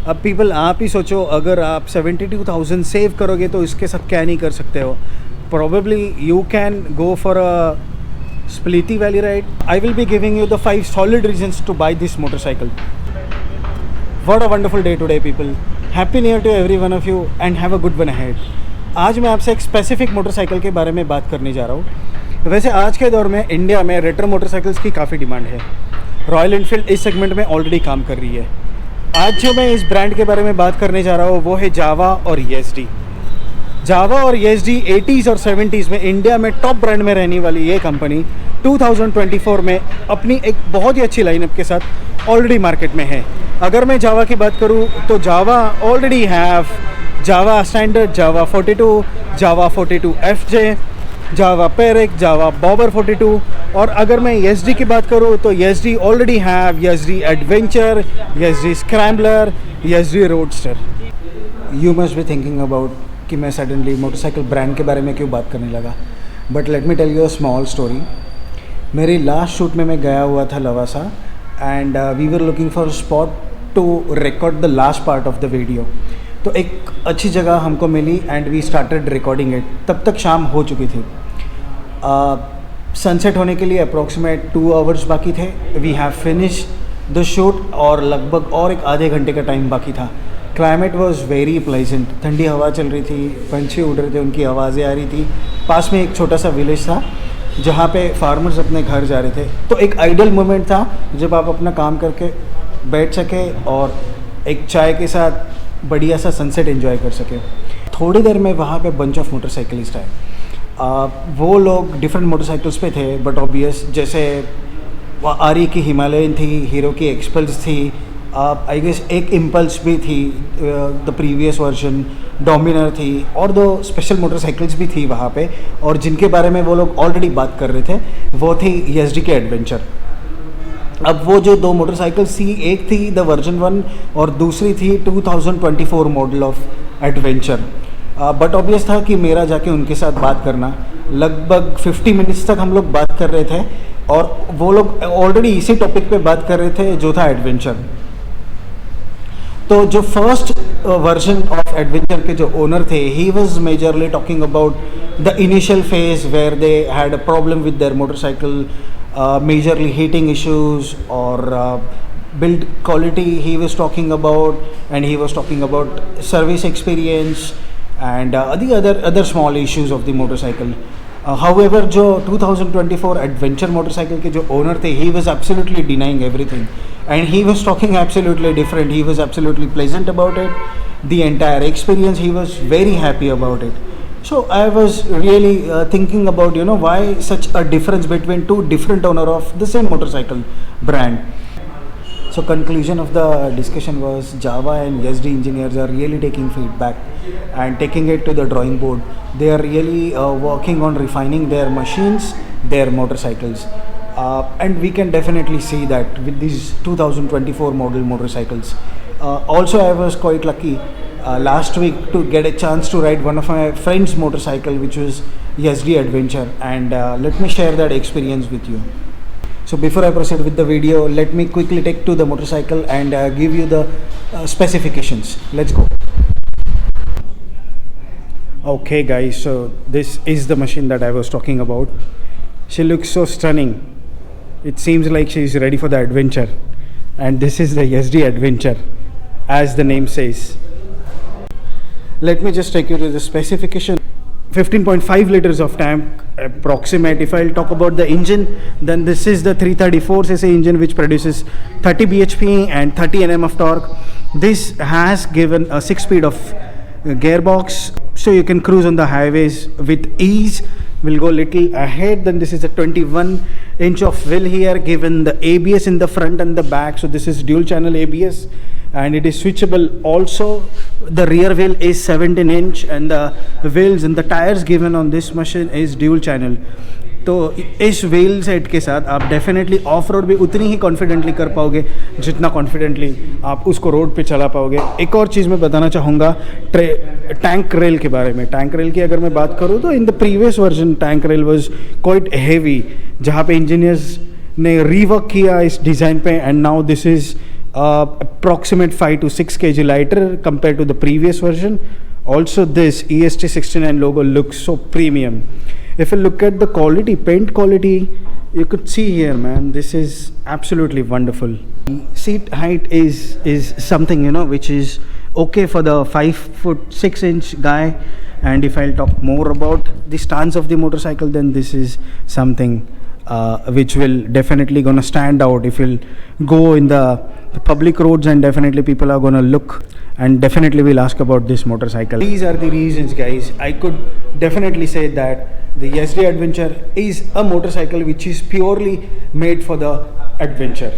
अब पीपल आप ही सोचो, अगर आप 72,000 सेव करोगे तो इसके साथ क्या नहीं कर सकते हो. Probably you can go for a Spiti Valley ride. I will be giving you the 5 solid reasons to buy this motorcycle. What a wonderful day today, people. Happy New Year to every one of you and have a good one ahead. आज मैं आपसे एक specific motorcycle के बारे में बात करने जा रहा हूँ. वैसे आज के दौर में इंडिया में रेट्रो मोटरसाइकिल्स की काफ़ी डिमांड है. रॉयल एनफील्ड इस सेगमेंट में ऑलरेडी काम कर रही है. आज जो मैं इस ब्रांड के बारे में बात करने जा रहा हूँ वो है जावा और येज़डी. जावा और येज़डी 80s और 70s में इंडिया में टॉप ब्रांड में रहने वाली ये कंपनी 2024 में अपनी एक बहुत ही अच्छी लाइनअप के साथ ऑलरेडी मार्केट में है. अगर मैं जावा की बात करूँ तो Jawa already have Jawa standard, Jawa 42, Jawa 42 FJ, Jawa Perak, Jawa bobber 42. और अगर मैं येज़डी की बात करूँ तो Yezdi already have Yezdi adventure, Yezdi scrambler, Yezdi roadster. You must be thinking about कि मैं सडनली मोटरसाइकिल ब्रांड के बारे में क्यों बात करने लगा. But let me tell you a small story. मेरी लास्ट शूट में मैं गया हुआ था Lavasa and we were looking for spot to record the last part of the video. तो एक अच्छी जगह हमको मिली and we started recording it. तब तक शाम हो चुकी थी. सनसेट होने के लिए अप्रॉक्सीमेट 2 आवर्स बाकी थे. We have finish the shoot और लगभग और एक आधे घंटे का टाइम बाकी था. Climate was very pleasant. ठंडी हवा चल रही थी, पंछी उड़ रहे थे, उनकी आवाज़ें आ रही थी. पास में एक छोटा सा विलेज था जहाँ पे फार्मर्स अपने घर जा रहे थे. तो एक आइडियल मोमेंट था जब आप अपना काम करके बैठ सके और एक चाय के साथ बढ़िया सा सनसेट एंजॉय कर सके. थोड़ी देर में वहाँ पे बंच ऑफ मोटरसाइकिलिस्ट आए. वो लोग डिफरेंट मोटरसाइकिल्स पे थे बट ऑब्वियस, जैसे आरी की हिमालयन थी, हीरो की एक्सपल्स थी, आई गेस एक इम्पल्स भी थी, द प्रीवियस वर्जन डोमिनर थी, और 2 स्पेशल मोटरसाइकिल्स भी थी वहाँ पे. और जिनके बारे में वो लोग ऑलरेडी बात कर रहे थे वो थी येज़डी के एडवेंचर. अब वो जो 2 मोटरसाइकिल्स थी, एक थी द वर्जन 1 और दूसरी थी 2024 model of adventure. But obvious था कि मेरा जाके उनके साथ बात करना. लगभग 50 मिनट्स तक हम लोग बात कर रहे थे और वो लोग ऑलरेडी इसी टॉपिक पे बात कर रहे थे जो था एडवेंचर. तो जो फर्स्ट वर्जन ऑफ एडवेंचर के जो ओनर थे, he was majorly talking about the initial phase where they had a problem with their motorcycle, majorly heating issues और build quality he was talking about, and he was talking about service experience and the other small issues of the motorcycle. However, जो 2024 adventure motorcycle के जो owner थे, he was absolutely denying everything and he was talking absolutely different. He was absolutely pleasant about it. The entire experience, he was very happy about it. So I was really thinking about, why such a difference between 2 different owner of the same motorcycle brand. So conclusion of the discussion was Java and येज़डी engineers are really taking feedback and taking it to the drawing board. They are really working on refining their machines, their motorcycles. And we can definitely see that with these 2024 model motorcycles. Also I was quite lucky last week to get a chance to ride one of my friend's motorcycle, which was येज़डी Adventure, and let me share that experience with you. So before I proceed with the video, let me quickly take to the motorcycle and give you the specifications. Let's go. Okay guys, so this is the machine that I was talking about. She looks so stunning. It seems like she is ready for the adventure. And this is the येज़डी Adventure, as the name says. Let me just take you to the specification. 15.5 liters of tank approximate. If I'll talk about the engine, then this is the 334cc engine which produces 30 bhp and 30 Nm of torque. This has given a 6-speed of gearbox, so you can cruise on the highways with ease. We'll go little ahead. Then this is a 21-inch of wheel here, given the ABS in the front and the back. So this is dual channel ABS and it is switchable also. The rear wheel is 17-inch and the wheels and the tires given on this machine is dual channel. तो इस wheel set के साथ आप definitely of road भी उतनी ही confidently कर पाओगे जितना कॉन्फिडेंटली आप उसको रोड पे चला पाओगे. एक और चीज़ मैं बताना चाहूँगा टैंक रेल के बारे में. टैंक रेल की अगर मैं बात करूँ तो in the previous version tank rail was quite heavy, जहाँ पे इंजीनियर्स ने रीवर्क किया इस डिज़ाइन पे, and now this is approximate 5 to 6 kg lighter compared to the previous version. Also this EST69 logo looks so premium. If you look at the quality, paint quality, you could see here, man, this is absolutely wonderful. Seat height is something, you know, which is okay for the 5'6" guy. And if I'll talk more about the stance of the motorcycle, then this is something which will definitely gonna stand out if you'll go in the public roads, and definitely people are gonna look and definitely will ask about this motorcycle. These are the reasons, guys. I could definitely say that the SD Adventure is a motorcycle which is purely made for the adventure.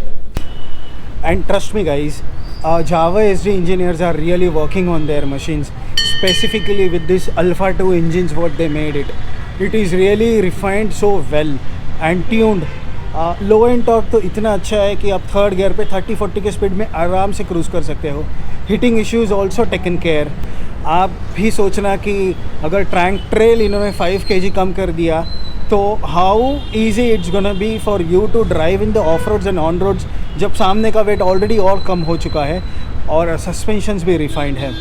And trust me, guys, Java SD engineers are really working on their machines, specifically with this Alpha 2 engines what they made it. It is really refined so well and tuned. Low and torque तो इतना अच्छा है कि आप third gear पे 30-40 के speed में आराम से क्रूज़ कर सकते हो. Heating issues also taken care. आप भी सोचना कि अगर ट्रेल इन्होंने 5 kg कम कर दिया तो how easy it's gonna be for you to drive in the off roads and on roads, जब सामने का वेट ऑलरेडी और कम हो चुका है और सस्पेंशंस भी रिफाइंड है.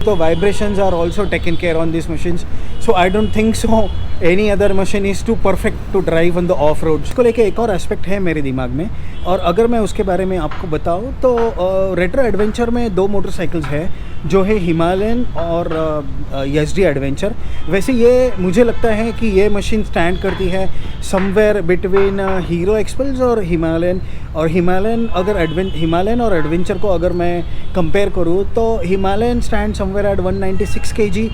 तो vibrations are also taken care on this machines. So I don't think so any other machine is too perfect to drive on the off road. इसको लेके एक और एस्पेक्ट है मेरे दिमाग में, और अगर मैं उसके बारे में आपको बताऊँ तो रेट्रो एडवेंचर में 2 मोटरसाइकिल्स है, जो है हिमालयन और SD एडवेंचर. वैसे ये मुझे लगता है कि ये मशीन स्टैंड करती है समवेयर बिटवीन हीरो एक्सपल्स और हिमालयन. और हिमालयन और एडवेंचर को अगर मैं कंपेयर करूँ तो Himalayan stand somewhere eight 196 kg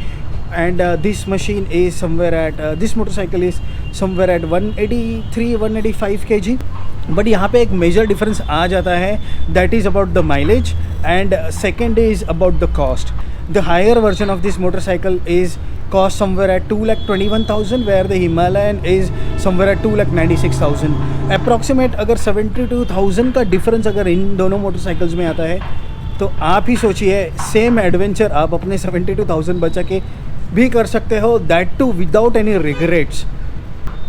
and this machine is somewhere at this motorcycle is somewhere at 183-185 kg. But यहाँ पे एक मेजर डिफरेंस आ जाता है, that is about the mileage and second is about the cost. The higher version of this motorcycle is cost somewhere at 2,21,000 where the Himalayan is somewhere at 2,96,000. Approximate अगर 72,000 का difference अगर इन दोनों motorcycles में आता है तो आप ही सोचिए, सेम एडवेंचर आप अपने 72,000 बचा के भी कर सकते हो, that too without any regrets.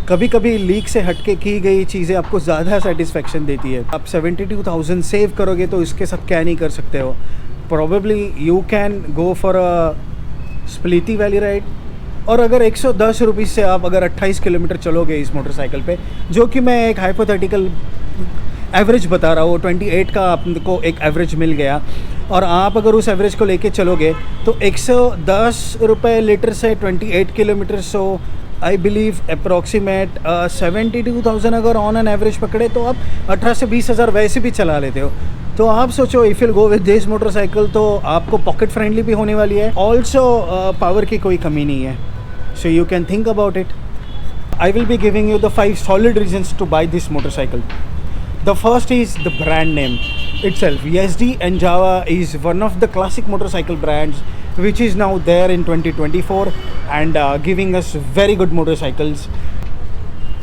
कभी कभी लीक से हटके की गई चीज़ें आपको ज़्यादा सेटिस्फेक्शन देती है. आप 72,000 सेव करोगे तो इसके साथ क्या नहीं कर सकते हो. Probably you can go for a Spiti valley ride, और अगर 110 रुपीज़ से आप अगर 28 किलोमीटर चलोगे इस मोटरसाइकिल पे, जो कि मैं एक हाइपोथेटिकल एवरेज बता रहा हूँ, 28 का आपको एक एवरेज मिल गया, और आप अगर उस एवरेज को लेके चलोगे तो 110 रुपये लीटर से 28 kilometre. So I believe approximate 72,000 अगर ऑन एन एवरेज पकड़े तो आप 18 से 20,000 वैसे भी चला लेते हो. तो आप सोचो, if you go with this motorcycle तो आपको पॉकेट फ्रेंडली भी होने वाली है, ऑल्सो पावर की कोई कमी नहीं है. So you can think about it. I will be giving you the 5 solid reasons to buy this motorcycle. The first is the brand name itself. SD and Java is one of the classic motorcycle brands which is now there in 2024 and giving us very good motorcycles.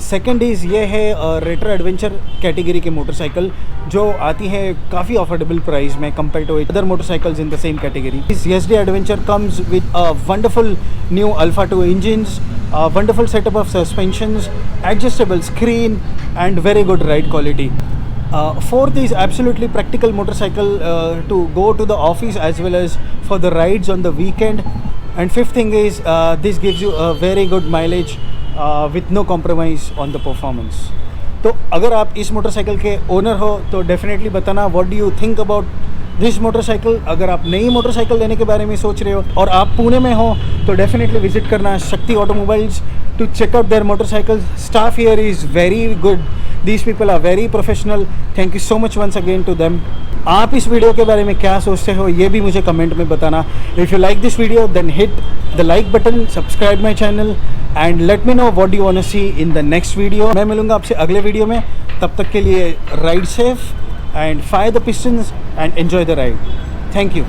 Second is ये है retro adventure category के motorcycle जो आती है काफ़ी affordable price में compare to other motorcycles in the same category. This SD adventure comes with a wonderful new Alpha 2 engines, wonderful setup of suspensions, adjustable screen and very good ride quality. Fourth is absolutely practical motorcycle to go to the office as well as for the rides on the weekend. And fifth thing is this gives you a very good mileage with no compromise on the performance. तो अगर आप इस motorcycle के owner हो तो definitely बताना what do you think about this motorcycle. अगर आप नई मोटरसाइकिल लेने के बारे में सोच रहे हो और आप पुणे में हो तो डेफिनेटली विजिट करना शक्ति automobiles to check out their motorcycles. Staff here is very good. These people are very professional. Thank you so much once again to them. आप इस वीडियो के बारे में क्या सोचते हो ये भी मुझे कमेंट में बताना. If you like this video then hit the like button, subscribe my channel and let me know what you wanna see in the next video. मैं मिलूँगा आपसे अगले वीडियो में. तब तक के लिए ride safe and fire the pistons and enjoy the ride. Thank you.